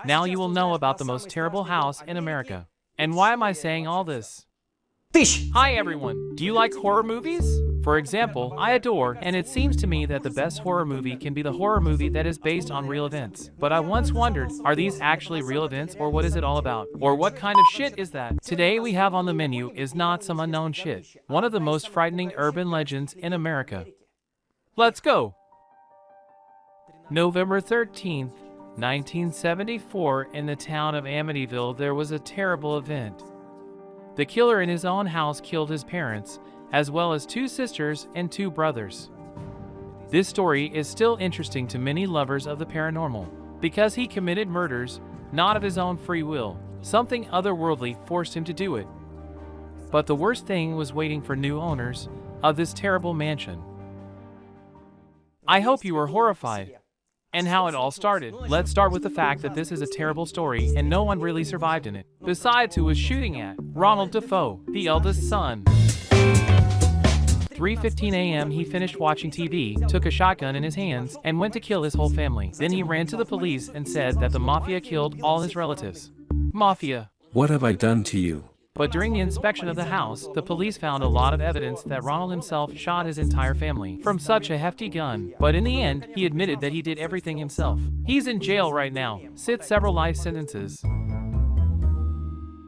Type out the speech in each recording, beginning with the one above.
Now you will know about the most terrible house in America. And why am I saying all this? Fish! Hi everyone! Do you like horror movies? For example, I adore, and it seems to me that the best horror movie can be the horror movie that is based on real events. But I once wondered, are these actually real events, or what is it all about? Or what kind of shit is that? Today we have on the menu is not some unknown shit. One of the most frightening urban legends in America. Let's go! November 13th, 1974, in the town of Amityville, there was a terrible event. The killer in his own house killed his parents, as well as 2 sisters and 2 brothers. This story is still interesting to many lovers of the paranormal, because he committed murders, not of his own free will. Something otherworldly forced him to do it. But the worst thing was waiting for new owners of this terrible mansion. I hope you were horrified. And how it all started. Let's start with the fact that this is a terrible story and no one really survived in it. Besides who was shooting at Ronald Defoe, the eldest son. 3:15 a.m. he finished watching TV, took a shotgun in his hands, and went to kill his whole family. Then he ran to the police and said that the mafia killed all his relatives. Mafia. What have I done to you? But during the inspection of the house, the police found a lot of evidence that Ronald himself shot his entire family from such a hefty gun. But in the end, he admitted that he did everything himself. He's in jail right now, sits several life sentences.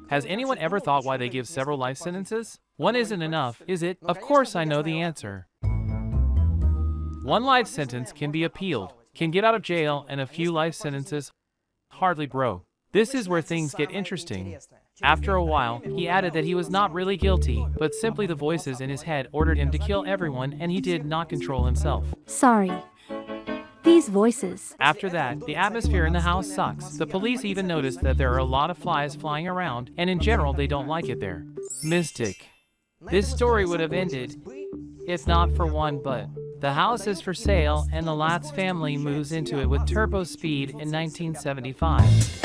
Has anyone ever thought why they give several life sentences? One isn't enough, is it? Of course I know the answer. One life sentence can be appealed, can get out of jail, and a few life sentences, hardly bro. This is where things get interesting. After a while, he added that he was not really guilty, but simply the voices in his head ordered him to kill everyone and he did not control himself. Sorry. These voices. After that, the atmosphere in the house sucks. The police even noticed that there are a lot of flies flying around, and in general they don't like it there. Mystic. This story would have ended, if not for one but. The house is for sale and the Latz family moves into it with turbo speed in 1975.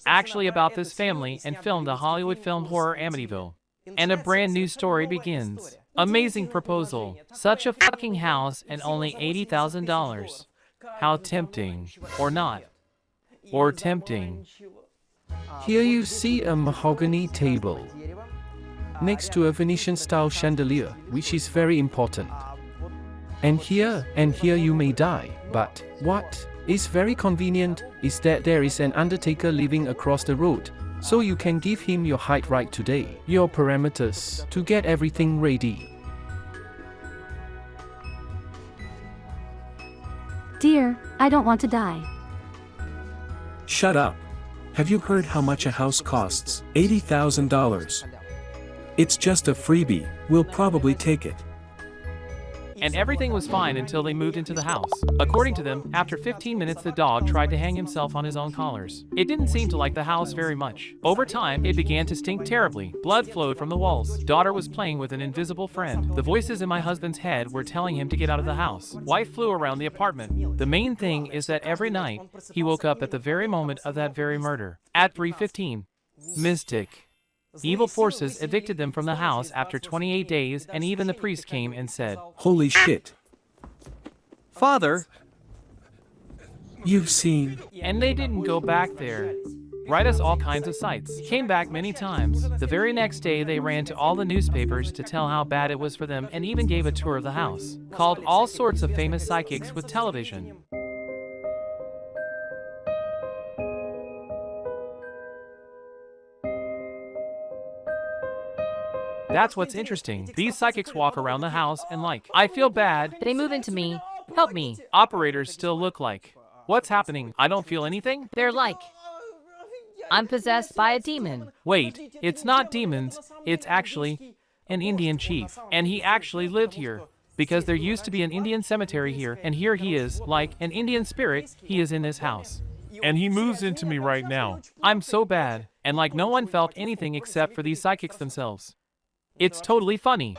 Actually about this family and filmed the Hollywood film horror Amityville. And a brand new story begins. Amazing proposal. Such a fucking house and only $80,000. How tempting. Or not. Or tempting. Here you see a mahogany table next to a Venetian-style chandelier, which is very important. And here you may die, but what is very convenient is that there is an undertaker living across the road, so you can give him your height right today, your parameters, to get everything ready. Dear, I don't want to die. Shut up. Have you heard how much a house costs? $80,000. It's just a freebie, we'll probably take it. And everything was fine until they moved into the house. According to them, after 15 minutes the dog tried to hang himself on his own collars. It didn't seem to like the house very much. Over time, it began to stink terribly. Blood flowed from the walls. Daughter was playing with an invisible friend. The voices in my husband's head were telling him to get out of the house. Wife flew around the apartment. The main thing is that every night, he woke up at the very moment of that very murder. At 3:15. Mystic. Evil forces evicted them from the house after 28 days, and even the priest came and said, Holy shit. Father, You've seen. and they didn't go back there. Write us all kinds of sites. Came back many times. The very next day they ran to all the newspapers to tell how bad it was for them and even gave a tour of the house. Called all sorts of famous psychics with television. That's what's interesting. These psychics walk around the house and like, I feel bad. They move into me. Help me. Operators still look like, what's happening? I don't feel anything? They're like, I'm possessed by a demon. Wait, it's not demons, it's actually an Indian chief. And he actually lived here. Because there used to be an Indian cemetery here, and here he is, like an Indian spirit, he is in this house. And he moves into me right now. I'm so bad. And like no one felt anything except for these psychics themselves. It's totally funny.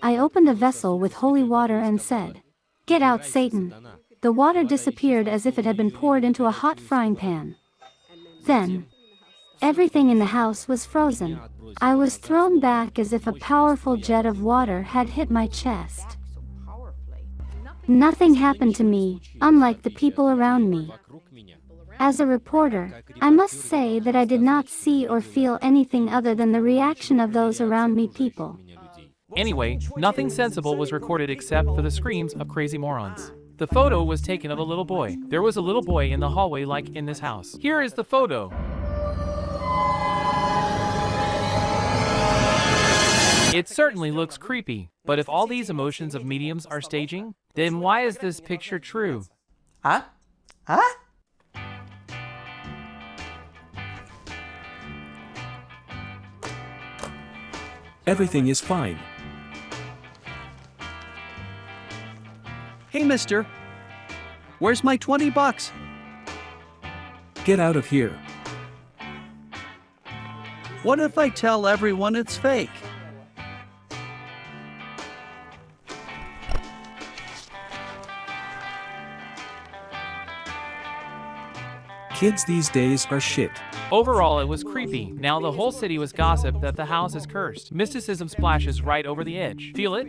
I opened a vessel with holy water and said, Get out, Satan. The water disappeared as if it had been poured into a hot frying pan. Then, everything in the house was frozen. I was thrown back as if a powerful jet of water had hit my chest. Nothing happened to me, unlike the people around me. As a reporter, I must say that I did not see or feel anything other than the reaction of those around me people. Anyway, nothing sensible was recorded except for the screams of crazy morons. The photo was taken of a little boy. There was a little boy in the hallway like in this house. Here is the photo. It certainly looks creepy, but if all these emotions of mediums are staging, then why is this picture true? Huh? Huh? Everything is fine. Hey, mister. Where's my $20? Get out of here. What if I tell everyone it's fake? Kids these days are shit. Overall, it was creepy. Now the whole city was gossip that the house is cursed. Mysticism splashes right over the edge. Feel it?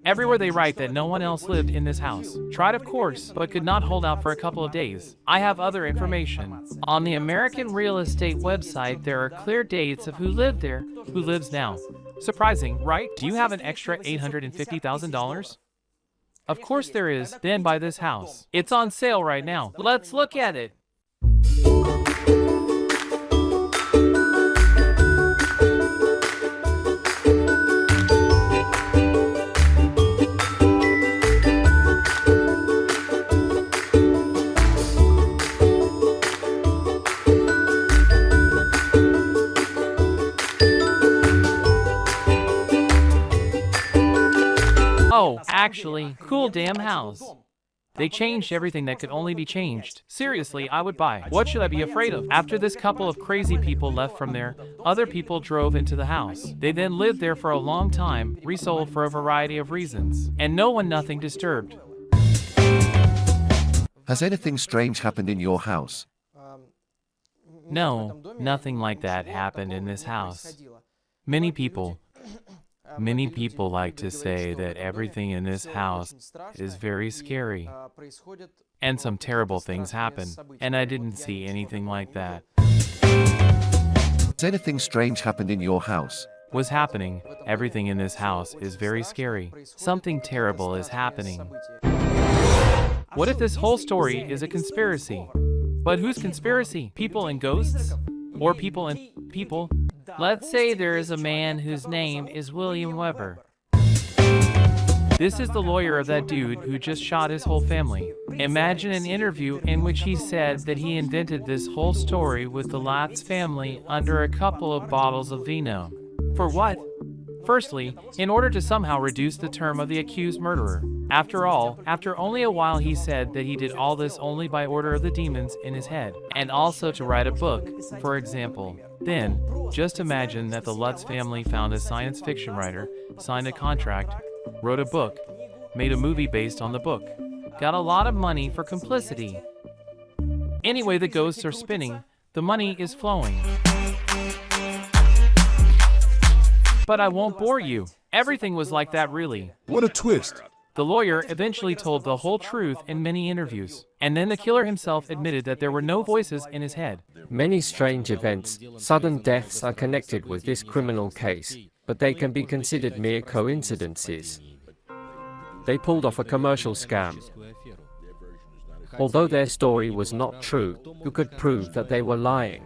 Everywhere they write that no one else lived in this house. Tried of course, but could not hold out for a couple of days. I have other information. On the American real estate website, there are clear dates of who lived there, who lives now. Surprising, right? Do you have an extra $850,000? Of course there is. Then buy this house. It's on sale right now. Let's look at it. Oh, actually, cool damn house. They changed everything that could only be changed. Seriously, I would buy. What should I be afraid of? After this couple of crazy people left from there, other people drove into the house. They then lived there for a long time, resold for a variety of reasons. And no one nothing disturbed. Has anything strange happened in your house? No, nothing like that happened in this house. Many people like to say that everything in this house is very scary. And some terrible things happen, and I didn't see anything like that. Has anything strange happened in your house? Was happening. Everything in this house is very scary. Something terrible is happening. What if this whole story is a conspiracy? But whose conspiracy? People and ghosts? Or people and people? Let's say there is a man whose name is William Weber. This is the lawyer of that dude who just shot his whole family. Imagine an interview in which he said that he invented this whole story with the Latz family under a couple of bottles of vino. For what? Firstly, in order to somehow reduce the term of the accused murderer. After all, after only a while he said that he did all this only by order of the demons in his head, and also to write a book, for example. Then, just imagine that the Lutz family found a science fiction writer, signed a contract, wrote a book, made a movie based on the book, got a lot of money for complicity. Anyway, the ghosts are spinning, the money is flowing. But I won't bore you. Everything was like that really. What a twist. The lawyer eventually told the whole truth in many interviews, and then the killer himself admitted that there were no voices in his head. Many strange events, sudden deaths are connected with this criminal case, but they can be considered mere coincidences. They pulled off a commercial scam. Although their story was not true, you could prove that they were lying.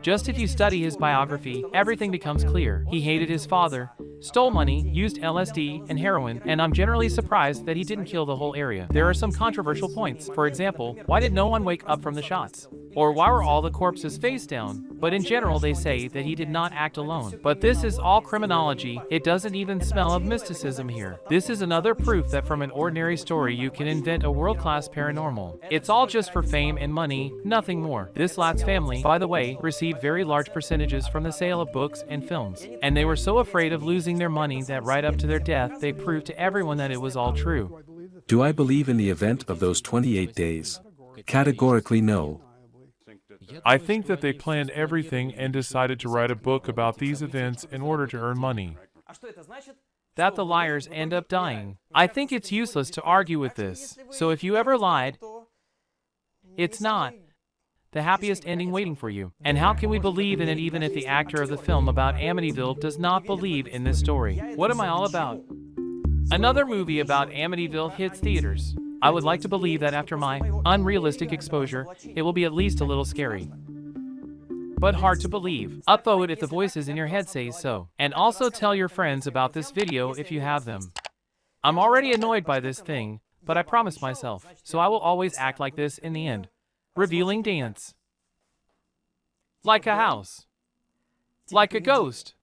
Just if you study his biography, everything becomes clear. He hated his father, stole money, used LSD and heroin, and I'm generally surprised that he didn't kill the whole area. There are some controversial points. For example, why did no one wake up from the shots? Or why were all the corpses face down? But in general, they say that he did not act alone. But this is all criminology. It doesn't even smell of mysticism here. This is another proof that from an ordinary story you can invent a world-class paranormal. It's all just for fame and money, nothing more. This Latz family, by the way, received very large percentages from the sale of books and films. And they were so afraid of losing their money that right up to their death, they proved to everyone that it was all true. Do I believe in the event of those 28 days? Categorically no. I think that they planned everything and decided to write a book about these events in order to earn money. that the liars end up dying. I think it's useless to argue with this. So if you ever lied, it's not the happiest ending waiting for you. And how can we believe in it even if the actor of the film about Amityville does not believe in this story? What am I all about? Another movie about Amityville hits theaters. I would like to believe that after my unrealistic exposure, it will be at least a little scary. But hard to believe. Upvote if the voices in your head say so. And also tell your friends about this video if you have them. I'm already annoyed by this thing, but I promised myself, so I will always act like this in the end. Revealing dance. Like a house. Like a ghost.